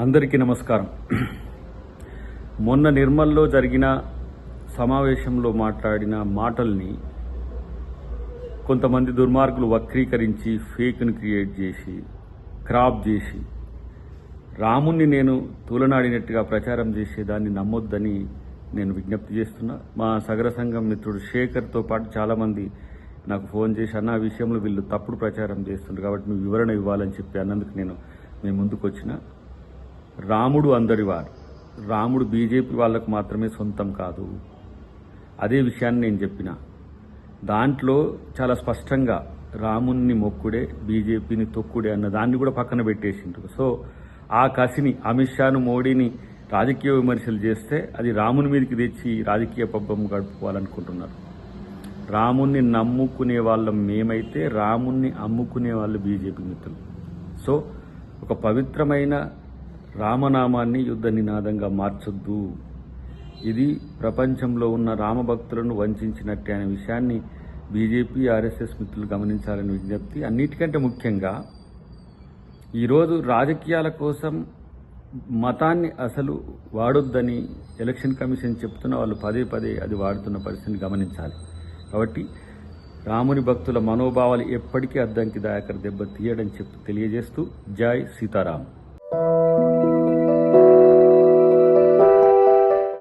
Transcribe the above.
అందరికీ నమస్కారం. మొన్న నిర్మల్లో జరిగిన సమావేశంలో మాట్లాడిన మాటల్ని కొంతమంది దుర్మార్గులు వక్రీకరించి ఫేక్ను క్రియేట్ చేసి క్రాప్ చేసి రాముణ్ణి నేను తూలనాడినట్టుగా ప్రచారం చేసేదాన్ని నమ్మొద్దని నేను విజ్ఞప్తి చేస్తున్నా. మా సగర సంఘం మిత్రుడు శేఖర్తో పాటు చాలామంది నాకు ఫోన్ చేసి అన్న విషయంలో వీళ్ళు తప్పుడు ప్రచారం చేస్తున్నారు కాబట్టి మీ వివరణ ఇవ్వాలని చెప్పి అన్నందుకు మేము ముందుకు వచ్చిన. రాముడు అందరివారు. రాముడు బీజేపీ వాళ్ళకు మాత్రమే సొంతం కాదు. అదే విషయాన్ని నేను చెప్పిన. దాంట్లో చాలా స్పష్టంగా రాముణ్ణి మొక్కుడే బీజేపీని తొక్కుడే అన్న దాన్ని కూడా పక్కన పెట్టేసిండ్రు. సో ఆ కసిని అమిత్ షాను మోడీని రాజకీయ విమర్శలు చేస్తే అది రాముని మీదకి తెచ్చి రాజకీయ పబ్బం గడుపుకోవాలనుకుంటున్నారు. రాముణ్ణి నమ్ముకునే వాళ్ళం మేమైతే రాముణ్ణి అమ్ముకునే వాళ్ళు బీజేపీ మిత్రులు. సో ఒక పవిత్రమైన రామనామాన్ని యుద్ధ నినాదంగా మార్చొద్దు. ఇది ప్రపంచంలో ఉన్న రామభక్తులను వంచినట్టే అనే విషయాన్ని బీజేపీ ఆర్ఎస్ఎస్ మిత్రులు గమనించాలని విజ్ఞప్తి. అన్నిటికంటే ముఖ్యంగా ఈరోజు రాజకీయాల కోసం మతాన్ని అసలు వాడొద్దని ఎలక్షన్ కమిషన్ చెప్తున్న వాళ్ళు పదే పదే అది వాడుతున్న పరిస్థితిని గమనించాలి. కాబట్టి రాముని భక్తుల మనోభావాలు ఎప్పటికీ అద్దంకి దాయకర్ దెబ్బ తీయడం తెలియజేస్తూ జై సీతారాం.